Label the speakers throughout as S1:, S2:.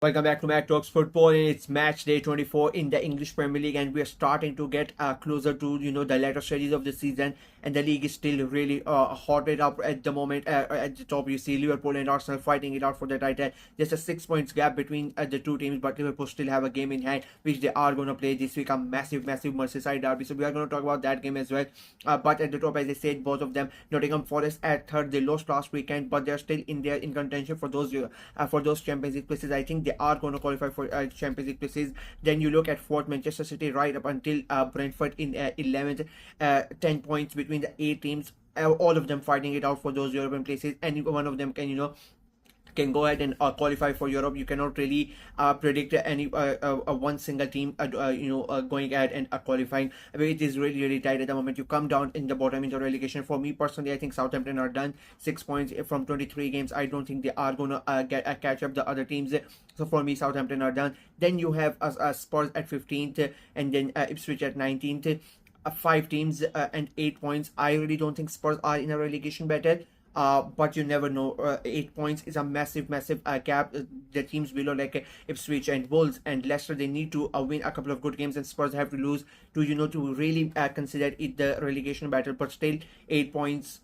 S1: Welcome back to Mac Talks Football. It's match day 24 in the English Premier League, and we are starting to get closer to the latter stages of the season. And the league is still really hotted up at the moment. At the top, you see Liverpool and Arsenal fighting it out for the title. Just a 6 points gap between the two teams, but Liverpool still have a game in hand, which they are going to play this week. A massive Merseyside derby. So we are going to talk about that game as well. But at the top, as I said, both of them, Nottingham Forest at third. They lost last weekend, but they're still in there in contention for those Champions League places. I think they are going to qualify for Champions League places. Then you look at fourth, Manchester City, right up until Brentford in 11th, 10 points between the 8 teams. All of them fighting it out for those European places. Any one of them can go ahead and qualify for Europe. You cannot really predict any one single team going ahead and qualifying. I mean, it is really tight at the moment. You come down in the bottom in the relegation. For me personally, I think Southampton are done. 6 points from 23 games. I don't think they are gonna catch up the other teams. So for me, Southampton are done. Then you have Spurs at 15th, and then Ipswich at 19th. 5 teams and 8 points. I really don't think Spurs are in a relegation battle. But you never know. 8 points is a massive gap. The teams below, like Ipswich and Wolves and Leicester, they need to win a couple of good games, and Spurs have to lose to really consider it the relegation battle. But still, 8 points.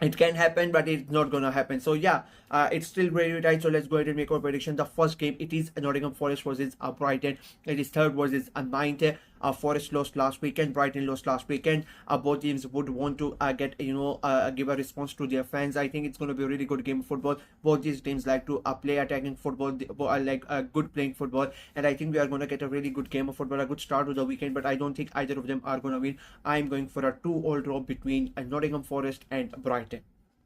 S1: It can happen, but it's not gonna happen. So yeah, it's still very tight. So let's go ahead and make our prediction. The first game, it is Nottingham Forest versus Brighton. It is third versus ninth. Forest lost last weekend, Brighton lost last weekend. Both teams would want to give a response to their fans. I think it's going to be a really good game of football. Both these teams like to play attacking football, like good playing football, and I think we are going to get a really good game of football, a good start to the weekend. But I don't think either of them are going to win. I'm going for a 2-all draw between Nottingham Forest and Brighton.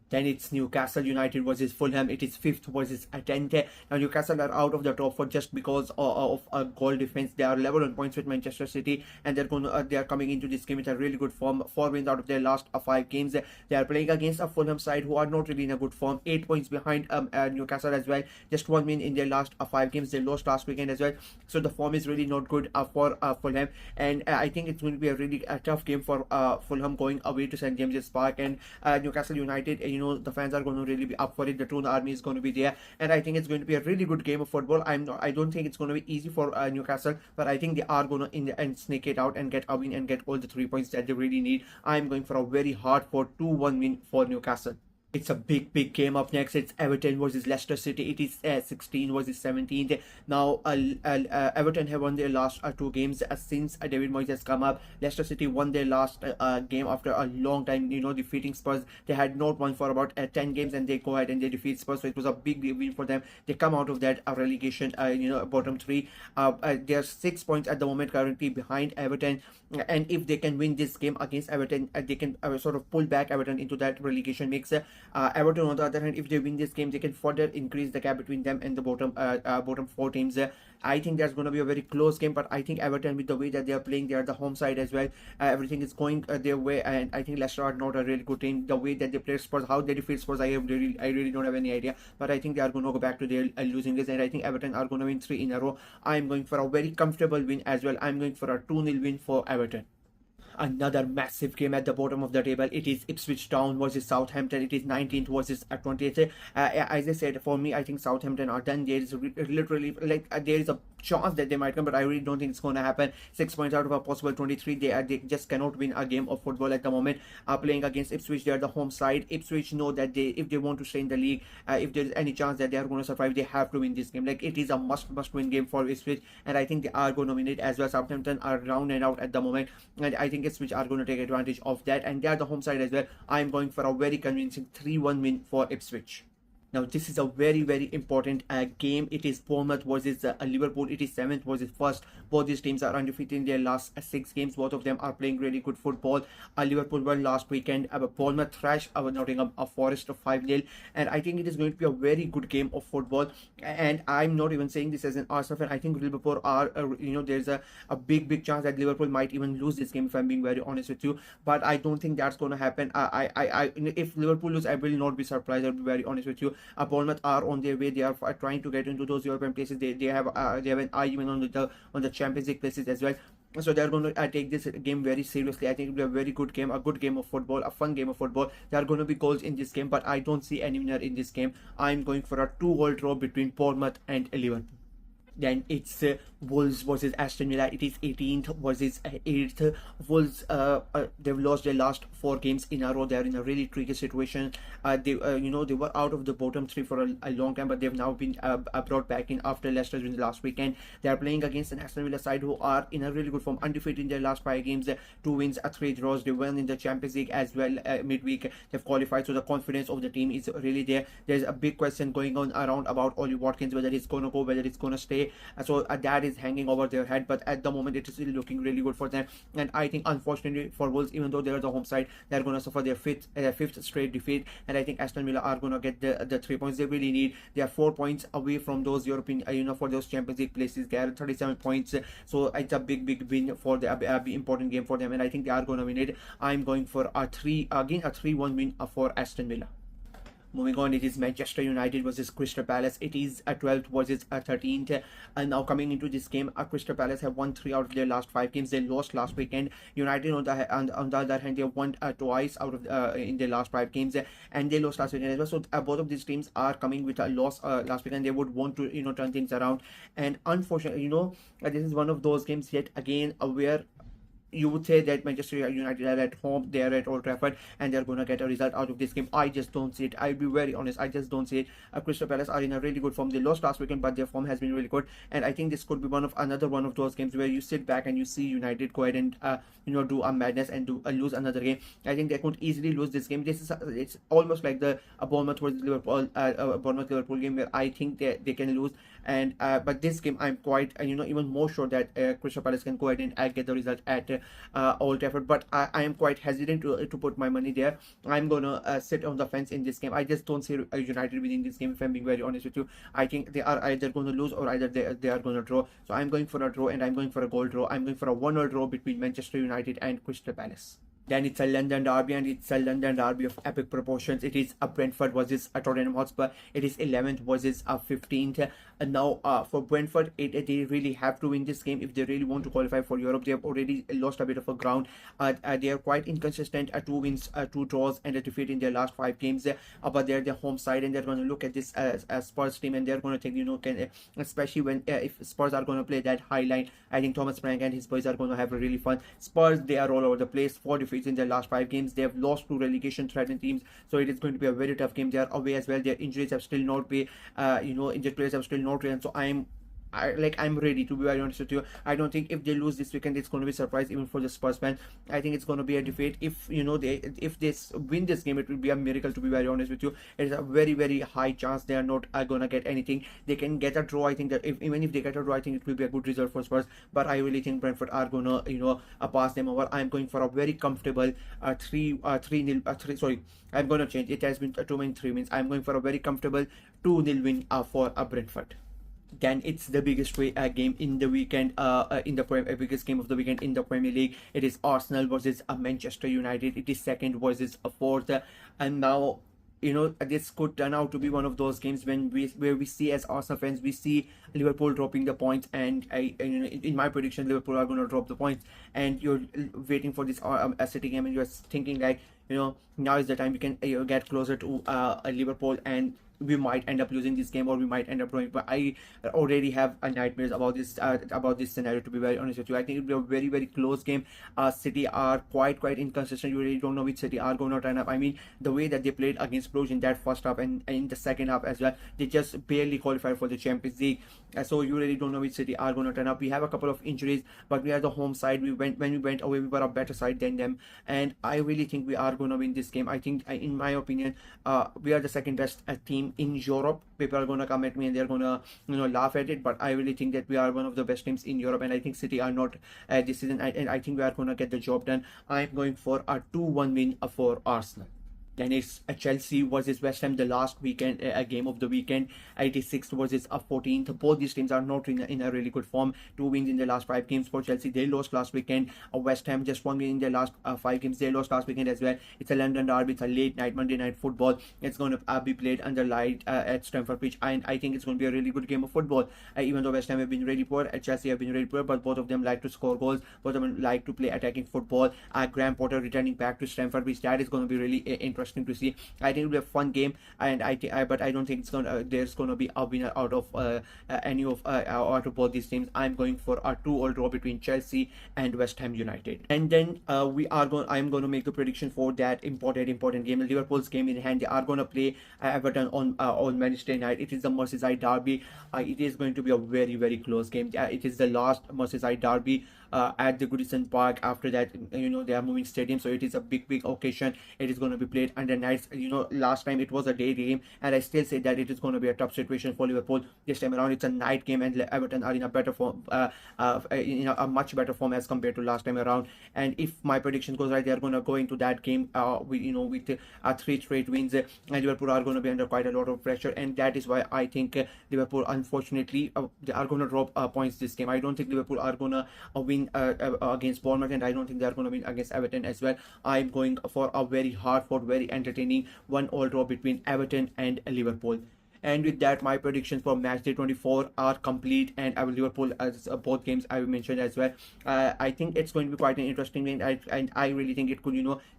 S1: Then it's Newcastle United versus Fulham. It is 5th versus 10th. Now Newcastle are out of the top 4 just because of a goal difference. They are level on points with Manchester City, and they are coming into this game with a really good form. 4 wins out of their last 5 games. They are playing against a Fulham side who are not really in a good form. 8 points behind Newcastle as well. Just 1 win in their last 5 games. They lost last weekend as well. So the form is really not good for Fulham, and I think it's going to be a really tough game for Fulham going away to St James's Park. And Newcastle United, the fans are going to really be up for it. The Toon Army is going to be there, and I think it's going to be a really good game of football. I don't think it's going to be easy for Newcastle, but I think they are going to in the end sneak it out and get a win and get all the 3 points that they really need. I'm going for a very hard 2-1 win for Newcastle. It's a big game up next. It's Everton versus Leicester City. It is 16 versus 17th. Now, Everton have won their last 2 games since David Moyes has come up. Leicester City won their last game after a long time, defeating Spurs. They had not won for about 10 games, and they go ahead and they defeat Spurs. So it was a big win for them. They come out of that relegation, bottom 3. They are 6 points at the moment currently behind Everton. And if they can win this game against Everton, they can sort of pull back Everton into that relegation mix. Everton, on the other hand, if they win this game, they can further increase the gap between them and the bottom 4 teams. I think that's going to be a very close game, but I think Everton, with the way that they are playing, they are the home side as well. Everything is going their way, and I think Leicester are not a really good team. The way that they play Spurs, how they defeat Spurs, I really don't have any idea. But I think they are going to go back to their losing ways, and I think Everton are going to win 3 in a row. I'm going for a very comfortable win as well. I'm going for a 2-0 win for Everton. Another massive game at the bottom of the table. It is Ipswich Town versus Southampton. It is 19th versus 20th. As I said, for me, I think Southampton are done. There is literally there is a chance that they might come, but I really don't think it's going to happen. 6 points out of a possible 23. They just cannot win a game of football at the moment. Playing against Ipswich, they are the home side. Ipswich know that if they want to stay in the league, if there is any chance that they are going to survive, they have to win this game. Like, it is a must win game for Ipswich, and I think they are going to win it as well. Southampton are down and out at the moment, and I think Ipswich are going to take advantage of that, and they are the home side as well. I'm going for a very convincing 3-1 win for Ipswich. Now, this is a very important game. It is Bournemouth versus Liverpool. It is 7th versus 1st. Both these teams are undefeated in their last 6 games. Both of them are playing really good football. Liverpool won last weekend. Bournemouth thrashed Nottingham Forest 5-0. And I think it is going to be a very good game of football. And I'm not even saying this as an Arsenal fan. I think Liverpool are, there's a big chance that Liverpool might even lose this game, if I'm being very honest with you. But I don't think that's going to happen. If Liverpool lose, I will not be surprised. I'll be very honest with you. Bournemouth are on their way. They are trying to get into those European places. They have an eye even on the Champions League places as well. So they're going to take this game very seriously. I think it'll be a very good game, a good game of football, a fun game of football. There are going to be goals in this game, but I don't see any winner in this game. I'm going for a 2-all draw between Bournemouth and Liverpool. Then it's Wolves versus Aston Villa. It is 18th versus 8th. Wolves, they've lost their last 4 games in a row. They're in a really tricky situation. They were out of the bottom three for a long time, but they've now been brought back in after Leicester's win last weekend. They are playing against an Aston Villa side who are in a really good form, undefeated in their last 5 games, 2 wins, 3 draws. They won in the Champions League as well midweek. They've qualified, so the confidence of the team is really there. There's a big question going on around about Ollie Watkins, whether he's going to go, whether it's going to stay. So that is hanging over their head, but at the moment it is still looking really good for them. And I think unfortunately for Wolves, even though they're the home side, they're going to suffer their fifth straight defeat. And I think Aston Villa are going to get the 3 points they really need. They are 4 points away from those European, for those Champions League places. They are 37 points, so it's a big win for the important game for them, and I think they are going to win it. I'm going for a 3-1 win for Aston Villa. Moving on, it is Manchester United versus Crystal Palace. It is a 12th versus a 13th. And now coming into this game, Crystal Palace have won 3 out of their last 5 games. They lost last weekend. United, on the other hand, they won twice out of in their last 5 games, and they lost last weekend as well. So both of these teams are coming with a loss last weekend. They would want to turn things around. And unfortunately, this is one of those games yet again where you would say that Manchester United are at home, they are at Old Trafford, and they're going to get a result out of this game. I just don't see it. I'll be very honest, I just don't see it. Crystal Palace are in a really good form. They lost last weekend, but their form has been really good, and I think this could be another one of those games where you sit back and you see United go ahead and do a madness and lose another game. I think they could easily lose this game. It's almost like the Bournemouth versus Liverpool, Bournemouth Liverpool game, where I think they can lose. And but this game, I'm quite even more sure that Crystal Palace can go ahead and get the result at Old Trafford. But I am quite hesitant to put my money there. I'm gonna sit on the fence in this game. I just don't see United winning this game, if I'm being very honest with you. I think they are either going to lose or either they are going to draw. So I'm going for a draw, and I'm going for a goal draw. I'm going for a 1-1 draw between Manchester United and Crystal Palace. Then it's a London derby, and it's a London derby of epic proportions. It is a Brentford versus a Tottenham Hotspur. It is 11th versus a 15th. And now for Brentford, they really have to win this game if they really want to qualify for Europe. They have already lost a bit of a ground. They are quite inconsistent. 2 wins, 2 draws, and a defeat in their last 5 games. But they're the home side, and they're going to look at this Spurs team, and they're going to think, especially when if Spurs are going to play that high line, I think Thomas Frank and his boys are going to have a really fun. Spurs, they are all over the place. 4 defeats in their last 5 games. They have lost to relegation threatened teams, so it is going to be a very tough game. They are away as well. Their injuries have still not been, injured players have still not returned. So I'm ready, to be very honest with you. I don't think if they lose this weekend, it's going to be a surprise even for the Spurs fans. I think it's going to be a defeat. If if they win this game, it will be a miracle, to be very honest with you. It is a very high chance they are not going to get anything. They can get a draw. I think that even if they get a draw, I think it will be a good result for Spurs. But I really think Brentford are going to pass them over. I'm going for a very comfortable 3-0. Sorry, I'm going to change. It has been 2 wins, 3 wins. I'm going for a very comfortable 2-0 win for Brentford. Then it's the biggest game in the weekend, biggest game of the weekend in the Premier League. It is Arsenal versus Manchester United. It is 2nd versus 4th, and now this could turn out to be one of those games where we see, as Arsenal fans, we see Liverpool dropping the points, and in my prediction, Liverpool are going to drop the points, and you're waiting for this City game, and you're thinking like, now is the time we can get closer to Liverpool, and we might end up losing this game, or we might end up drawing. But I already have nightmares about this scenario, to be very honest with you. I think it'll be a very close game. City are quite inconsistent. You really don't know which City are going to turn up. I mean, the way that they played against Bruges in that first half, and in the second half as well, they just barely qualified for the Champions League. So you really don't know which City are going to turn up. We have a couple of injuries, but we are the home side. When we went away, we were a better side than them, and I really think we are going to win this game. I think, in my opinion, we are the second best team in Europe. People are going to come at me and they're going to laugh at it, but I really think that we are one of the best teams in Europe, and I think City are not this season, and I think we are going to get the job done. I'm going for a 2-1 win for Arsenal. Then it's Chelsea versus West Ham, the last weekend game of the weekend. 86th versus 14th. Both these teams are not in a really good form. 2 wins in the last 5 games for Chelsea. They lost last weekend. West Ham just 1 win in their last 5 games. They lost last weekend as well. It's a London derby. It's a late night Monday night football. It's going to be played under light at Stamford Bridge, and I think it's going to be a really good game of football. Even though West Ham have been really poor, Chelsea have been really poor, but both of them like to score goals. Both of them like to play attacking football. Graham Potter returning back to Stamford Bridge. That is going to be really interesting. interesting to see. I think it'll be a fun game, and but I don't think it's gonna there's gonna be a winner out of any of out of both these teams. I'm going for a 2-all draw between Chelsea and West Ham United. And then I'm going to make a prediction for that important game, Liverpool's game in hand. They are going to play Everton on Wednesday night. It is the Merseyside derby. It is going to be a very close game. It is the last Merseyside derby at the Goodison Park. After that, they are moving stadium, so it is a big occasion. It is going to be played under nights. Last time it was a day game, and I still say that it is going to be a tough situation for Liverpool this time around. It's a night game, and Everton are in a better form, a much better form as compared to last time around. And if my prediction goes right, they are going to go into that game with 3 straight wins, and Liverpool are going to be under quite a lot of pressure, and that is why I think Liverpool, unfortunately, they are going to drop points this game. I don't think Liverpool are going to win against Bournemouth, and I don't think they are going to win against Everton as well. I'm going for a very hard fought, very entertaining 1-all draw between Everton and Liverpool. And with that, my predictions for Matchday 24 are complete, and I will Liverpool as both games I mentioned as well. I think it's going to be quite an interesting game, and I really think it could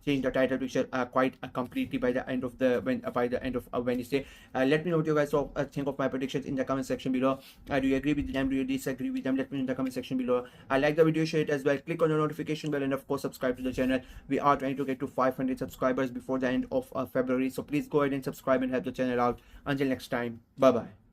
S1: change the title picture quite completely by the end of Wednesday. Let me know what you guys think of my predictions in the comment section below. Do you agree with them? Do you disagree with them? Let me know in the comment section below. Like the video, share it as well. Click on the notification bell, and of course subscribe to the channel. We are trying to get to 500 subscribers before the end of February, so please go ahead and subscribe and help the channel out. Until next time, bye bye.